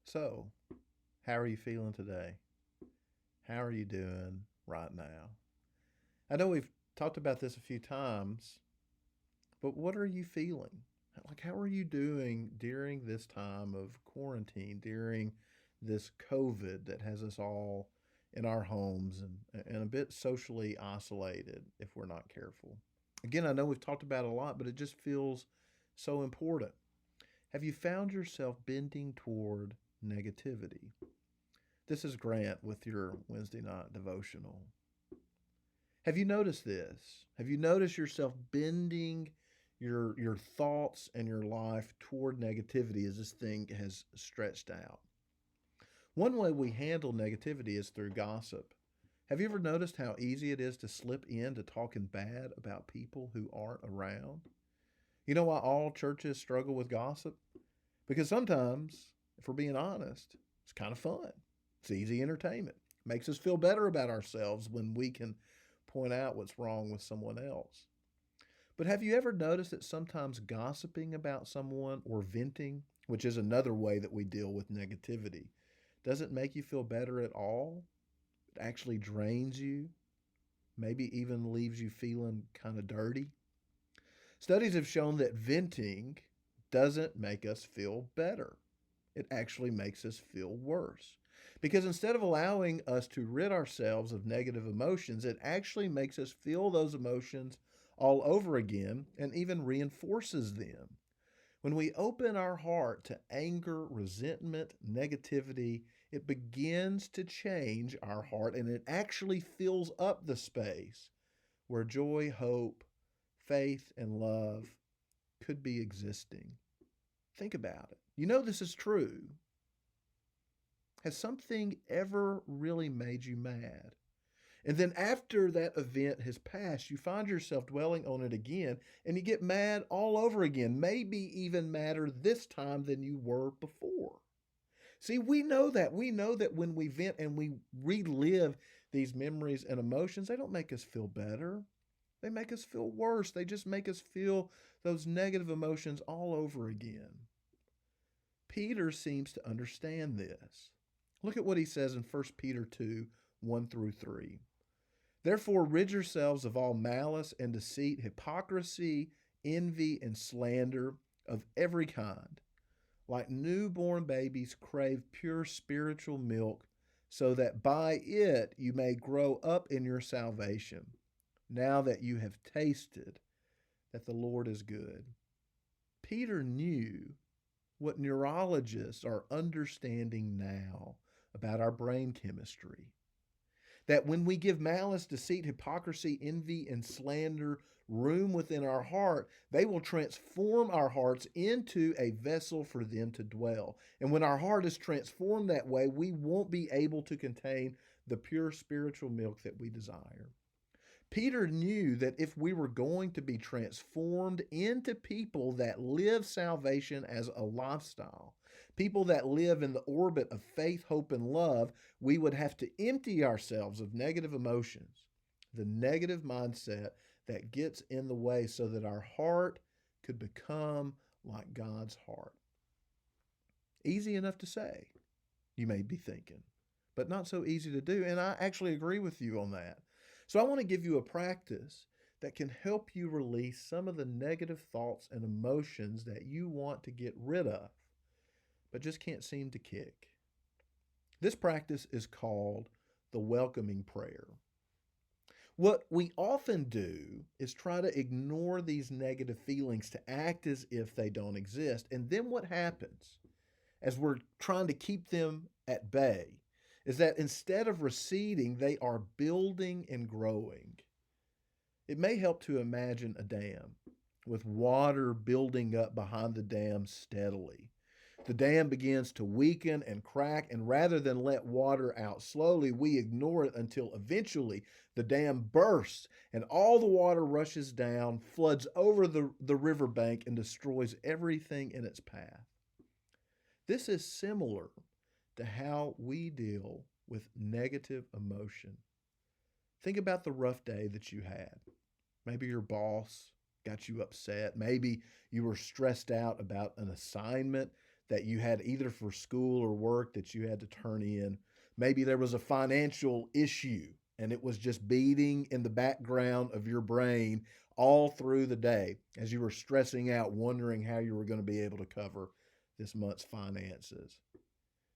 So, how are you feeling today? How are you doing right now? I know we've talked about this a few times, but what are you feeling? Like, how are you doing during this time of quarantine, during this COVID that has us all in our homes and a bit socially isolated if we're not careful? Again, I know we've talked about it a lot, but it just feels so important. Have you found yourself bending toward negativity? This is Grant with your Wednesday night devotional. Have you noticed this? Have you noticed yourself bending your thoughts and your life toward negativity as this thing has stretched out? One way we handle negativity is through gossip. Have you ever noticed how easy it is to slip into talking bad about people who aren't around? You know why all churches struggle with gossip? Because sometimes, if we're being honest, it's kind of fun. It's easy entertainment. It makes us feel better about ourselves when we can point out what's wrong with someone else. But have you ever noticed that sometimes gossiping about someone or venting, which is another way that we deal with negativity, doesn't make you feel better at all? It actually drains you, maybe even leaves you feeling kind of dirty. Studies have shown that venting doesn't make us feel better. It actually makes us feel worse. Because instead of allowing us to rid ourselves of negative emotions, it actually makes us feel those emotions all over again and even reinforces them. When we open our heart to anger, resentment, negativity, it begins to change our heart and it actually fills up the space where joy, hope, faith, and love could be existing. Think about it. You know this is true. Has something ever really made you mad? And then after that event has passed, you find yourself dwelling on it again and you get mad all over again, maybe even madder this time than you were before. See, we know that. We know that when we vent and we relive these memories and emotions, they don't make us feel better. They make us feel worse. They just make us feel those negative emotions all over again. Peter seems to understand this. Look at what he says in 1 Peter 2 1 through 3. Therefore, rid yourselves of all malice and deceit, hypocrisy, envy, and slander of every kind. Like newborn babies, crave pure spiritual milk, so that by it you may grow up in your salvation, now that you have tasted that the Lord is good. Peter knew what neurologists are understanding now about our brain chemistry. That when we give malice, deceit, hypocrisy, envy, and slander room within our heart, they will transform our hearts into a vessel for them to dwell. And when our heart is transformed that way, we won't be able to contain the pure spiritual milk that we desire. Peter knew that if we were going to be transformed into people that live salvation as a lifestyle, people that live in the orbit of faith, hope, and love, we would have to empty ourselves of negative emotions, the negative mindset that gets in the way so that our heart could become like God's heart. Easy enough to say, you may be thinking, but not so easy to do. And I actually agree with you on that. So I want to give you a practice that can help you release some of the negative thoughts and emotions that you want to get rid of, but just can't seem to kick. This practice is called the welcoming prayer. What we often do is try to ignore these negative feelings to act as if they don't exist. And then what happens as we're trying to keep them at bay is that instead of receding, they are building and growing. It may help to imagine a dam with water building up behind the dam steadily. The dam begins to weaken and crack, and rather than let water out slowly, we ignore it until eventually the dam bursts and all the water rushes down, floods over the riverbank, and destroys everything in its path. This is similar to how we deal with negative emotion. Think about the rough day that you had. Maybe your boss got you upset. Maybe you were stressed out about an assignment that you had either for school or work that you had to turn in. Maybe there was a financial issue and it was just beating in the background of your brain all through the day as you were stressing out, wondering how you were going to be able to cover this month's finances.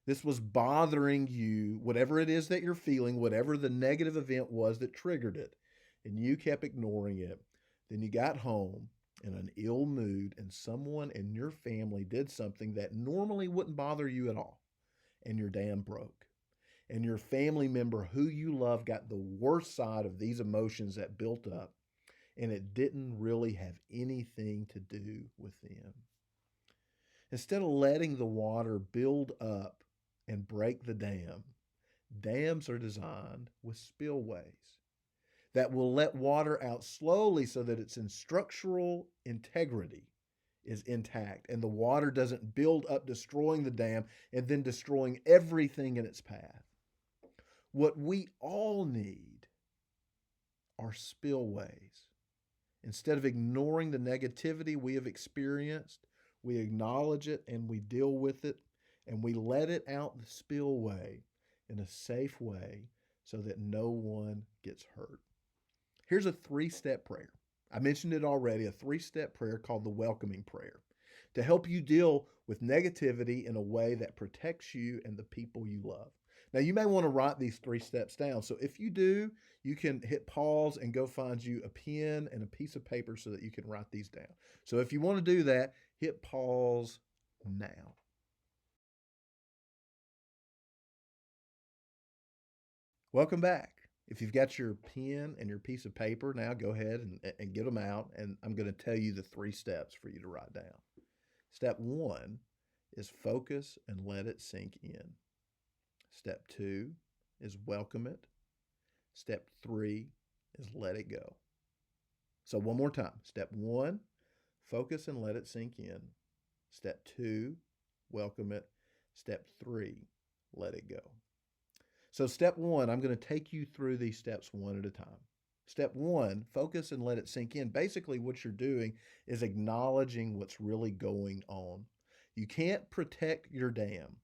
This was bothering you, whatever it is that you're feeling, whatever the negative event was that triggered it, and you kept ignoring it. Then you got home in an ill mood, and someone in your family did something that normally wouldn't bother you at all, and your dam broke. And your family member who you love got the worst side of these emotions that built up, and it didn't really have anything to do with them. Instead of letting the water build up and break the dam, dams are designed with spillways that will let water out slowly so that its structural integrity is intact and the water doesn't build up, destroying the dam and then destroying everything in its path. What we all need are spillways. Instead of ignoring the negativity we have experienced, we acknowledge it and we deal with it and we let it out the spillway in a safe way so that no one gets hurt. Here's a 3-step prayer. I mentioned it already, a 3-step prayer called the welcoming prayer to help you deal with negativity in a way that protects you and the people you love. Now, you may want to write these 3 steps down. So if you do, you can hit pause and go find you a pen and a piece of paper so that you can write these down. So if you want to do that, hit pause now. Welcome back. If you've got your pen and your piece of paper, now go ahead and get them out. And I'm going to tell you the 3 steps for you to write down. Step 1 is focus and let it sink in. Step 2 is welcome it. Step 3 is let it go. So one more time. Step 1, focus and let it sink in. Step 2, welcome it. Step 3, let it go. So step 1, I'm going to take you through these steps one at a time. Step 1, focus and let it sink in. Basically, what you're doing is acknowledging what's really going on. You can't protect your dam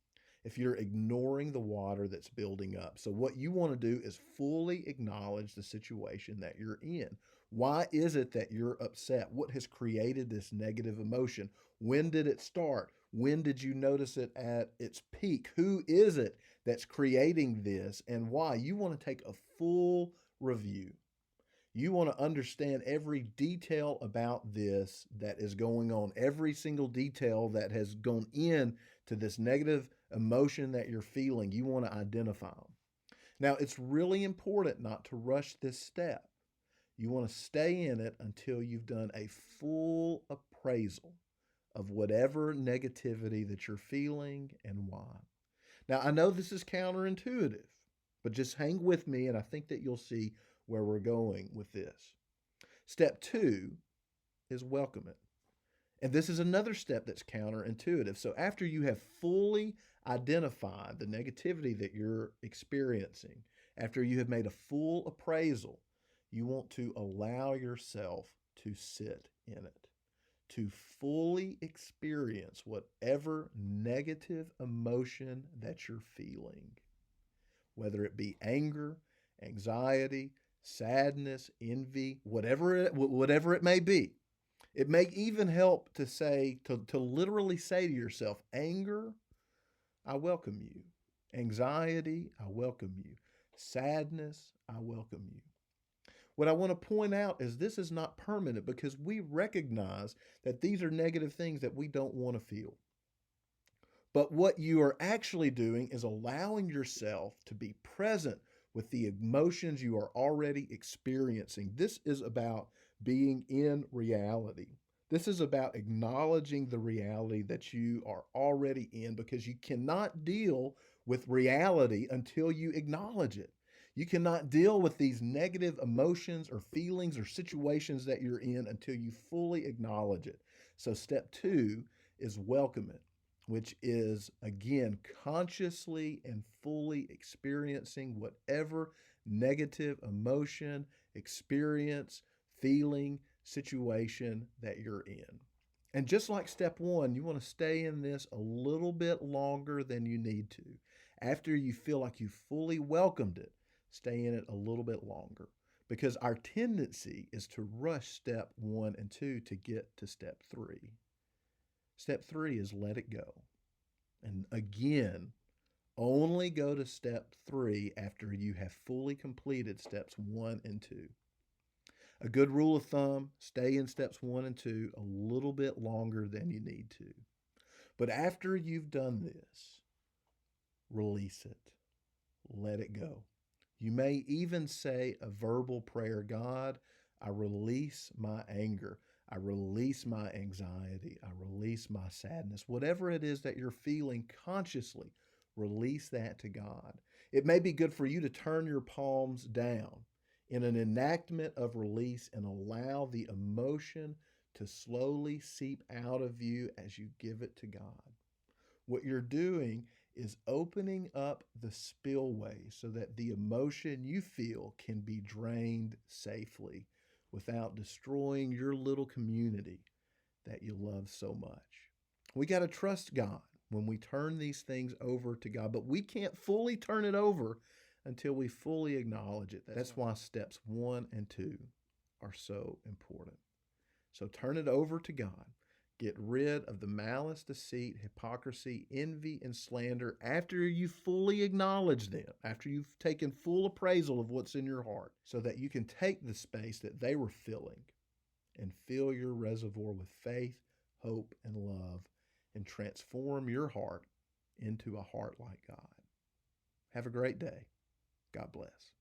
if you're ignoring the water that's building up. So what you want to do is fully acknowledge the situation that you're in. Why is it that you're upset? What has created this negative emotion? When did it start? When did you notice it at its peak? Who is it that's creating this and why? You want to take a full review. You want to understand every detail about this that is going on, every single detail that has gone in to this negative emotion that you're feeling. You want to identify them. Now, it's really important not to rush this step. You want to stay in it until you've done a full appraisal of whatever negativity that you're feeling and why. Now, I know this is counterintuitive, but just hang with me and I think that you'll see where we're going with this. Step 2 is welcome it. And this is another step that's counterintuitive. So after you have fully identified the negativity that you're experiencing, after you have made a full appraisal, you want to allow yourself to sit in it, to fully experience whatever negative emotion that you're feeling, whether it be anger, anxiety, sadness, envy, whatever it may be. It may even help to say, to literally say to yourself, anger, I welcome you. Anxiety, I welcome you. Sadness, I welcome you. What I want to point out is this is not permanent because we recognize that these are negative things that we don't want to feel. But what you are actually doing is allowing yourself to be present with the emotions you are already experiencing. This is about being in reality. This is about acknowledging the reality that you are already in because you cannot deal with reality until you acknowledge it. You cannot deal with these negative emotions or feelings or situations that you're in until you fully acknowledge it. So step 2 is welcome it, which is, again, consciously and fully experiencing whatever negative emotion, experience, feeling, situation that you're in. And just like step one, you want to stay in this a little bit longer than you need to. After you feel like you fully welcomed it, stay in it a little bit longer. Because our tendency is to rush step one and two to get to step three. Step three is let it go. And again, only go to step three after you have fully completed steps one and two. A good rule of thumb, stay in steps one and two a little bit longer than you need to. But after you've done this, release it. Let it go. You may even say a verbal prayer: God, I release my anger. I release my anxiety. I release my sadness. Whatever it is that you're feeling consciously, release that to God. It may be good for you to turn your palms down in an enactment of release and allow the emotion to slowly seep out of you as you give it to God. What you're doing is opening up the spillway so that the emotion you feel can be drained safely without destroying your little community that you love so much. We got to trust God when we turn these things over to God, but we can't fully turn it over until we fully acknowledge it. That's why steps one and two are so important. So turn it over to God. Get rid of the malice, deceit, hypocrisy, envy, and slander after you fully acknowledge them, after you've taken full appraisal of what's in your heart, so that you can take the space that they were filling and fill your reservoir with faith, hope, and love, and transform your heart into a heart like God. Have a great day. God bless.